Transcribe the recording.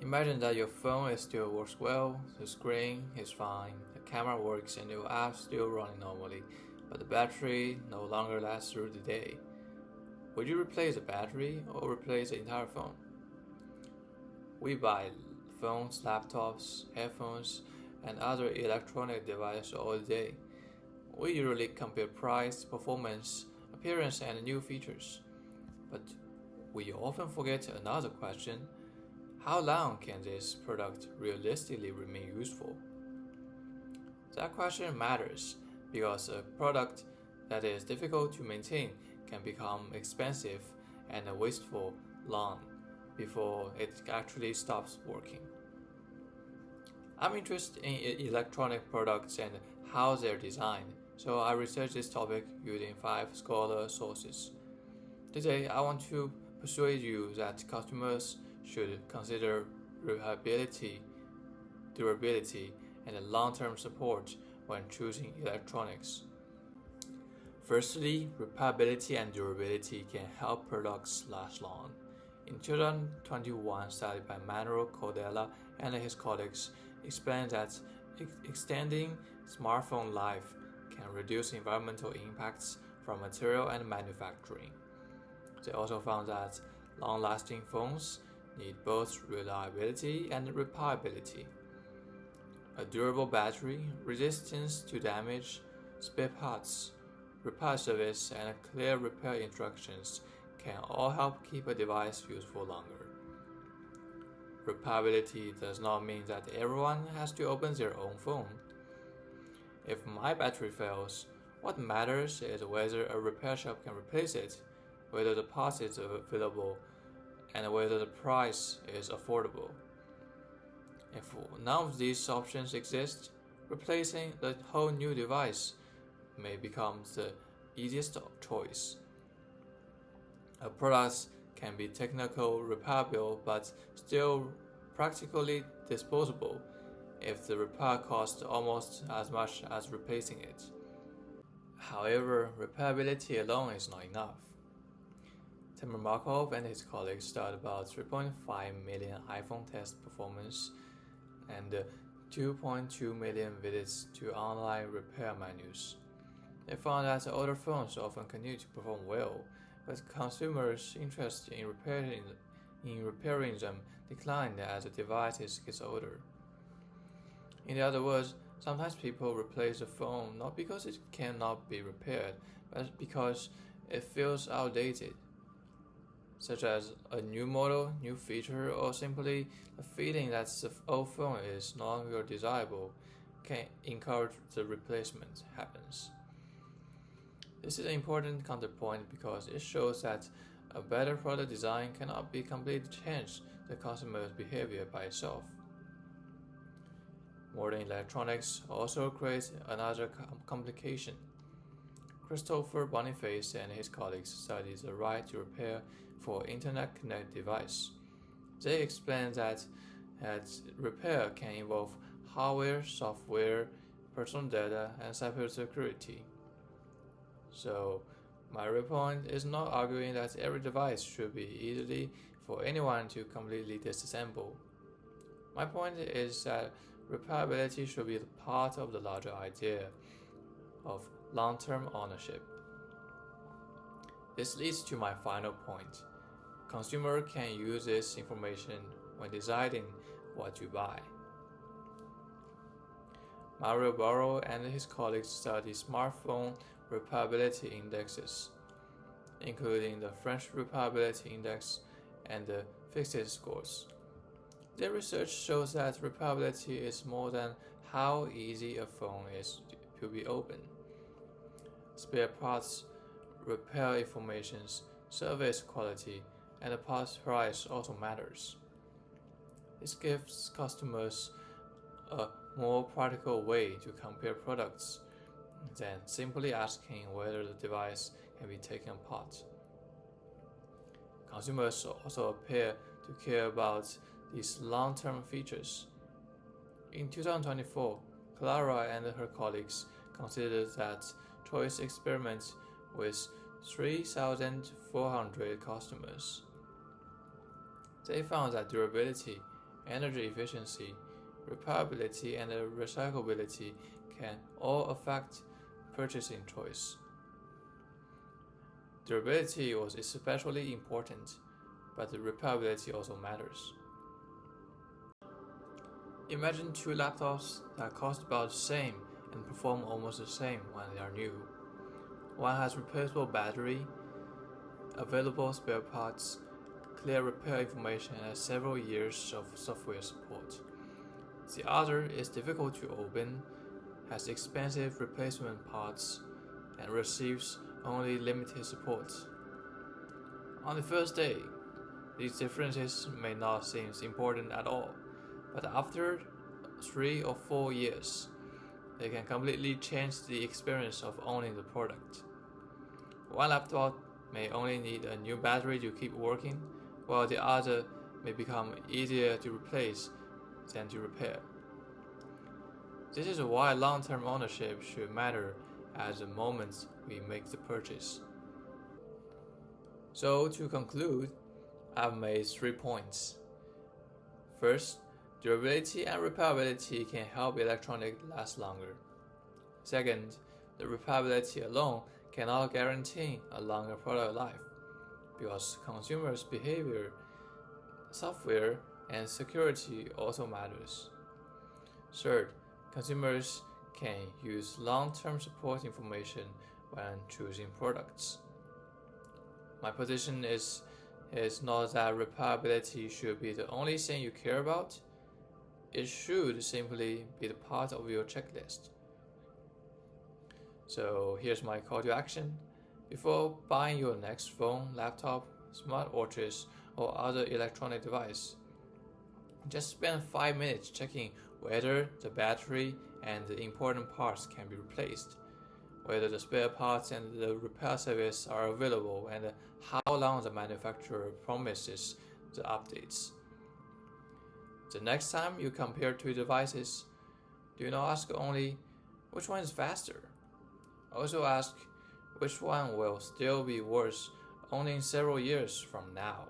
Imagine that your phone still works well, the screen is fine, the camera works, and your apps still running normally, but the battery no longer lasts through the day. Would you replace the battery or replace the entire phone? We buy phones, laptops, headphones, and other electronic devices all day. We usually compare price, performance, appearance, and new features. But we often forget another question: how long can this product realistically remain useful? That question matters because a product that is difficult to maintain can become expensive and wasteful long before it actually stops working. I'm interested in electronic products and how they're designed, so I researched this topic using 5 scholar sources. Today, I want to persuade you that customers should consider reliability, durability, and long-term support when choosing electronics. Firstly, repairability and durability can help products last long. In 2021, study by Manuel Cordella and his colleagues explained that extending smartphone life can reduce environmental impacts from material and manufacturing. They also found that long-lasting phones need both reliability and repairability. A durable battery, resistance to damage, spare parts, repair service, and clear repair instructions can all help keep a device useful longer. Repairability does not mean that everyone has to open their own phone. If my battery fails, what matters is whether a repair shop can replace it, whether the part is available, and whether the price is affordable. If none of these options exist, replacing the whole new device may become the easiest choice. A product can be technically repairable but still practically disposable if the repair costs almost as much as replacing it. However, repairability alone is not enough. Timur Markov and his colleagues studied about 3.5 million iPhone test performance and 2.2 million visits to online repair menus. They found that older phones often continue to perform well, but consumers' interest in repairing them declined as the device gets older. In other words, sometimes people replace the phone not because it cannot be repaired, but because it feels outdated, such as a new model, new feature, or simply the feeling that the old phone is no longer desirable can encourage the replacement happens. This is an important counterpoint because it shows that a better product design cannot be completely change the consumer's behavior by itself. Modern electronics also creates another complication. Christopher Boniface and his colleagues studied the right to repair for internet-connected device. They explain that repair can involve hardware, software, personal data, and cybersecurity. So, my real point is not arguing that every device should be easy for anyone to completely disassemble. My point is that repairability should be part of the larger idea of long-term ownership. This leads to my final point. Consumer can use this information when deciding what to buy. Mario Barro and his colleagues studied smartphone repairability indexes, including the French Repairability Index and the Fixit scores. Their research shows that repairability is more than how easy a phone is to be opened. Spare parts, repair information, service quality, and the parts price also matters. This gives customers a more practical way to compare products than simply asking whether the device can be taken apart. Consumers also appear to care about these long-term features. In 2024, Clara and her colleagues considered that choice experiment with 3,400 customers. They found that durability, energy efficiency, repairability, and recyclability can all affect purchasing choice. Durability was especially important, but the repairability also matters. Imagine two laptops that cost about the same and perform almost the same when they are new. One has replaceable battery, available spare parts, clear repair information, and several years of software support. The other is difficult to open, has expensive replacement parts, and receives only limited support. On the first day, these differences may not seem important at all, but after 3 or 4 years, they can completely change the experience of owning the product. One laptop may only need a new battery to keep working, while the other may become easier to replace than to repair. This is why long-term ownership should matter at the moment we make the purchase. So to conclude, I've made 3 points. First, durability and repairability can help electronics last longer. Second, the repairability alone cannot guarantee a longer product life, because consumers' behavior, software, and security also matters. Third, consumers can use long-term support information when choosing products. My position is not that repairability should be the only thing you care about. It should simply be the part of your checklist. So here's my call to action. Before buying your next phone, laptop, smartwatches, or other electronic device, just spend 5 minutes checking whether the battery and the important parts can be replaced, whether the spare parts and the repair service are available, and how long the manufacturer promises the updates. The next time you compare two devices, do not ask only which one is faster. Also ask which one will still be worth owning several years from now.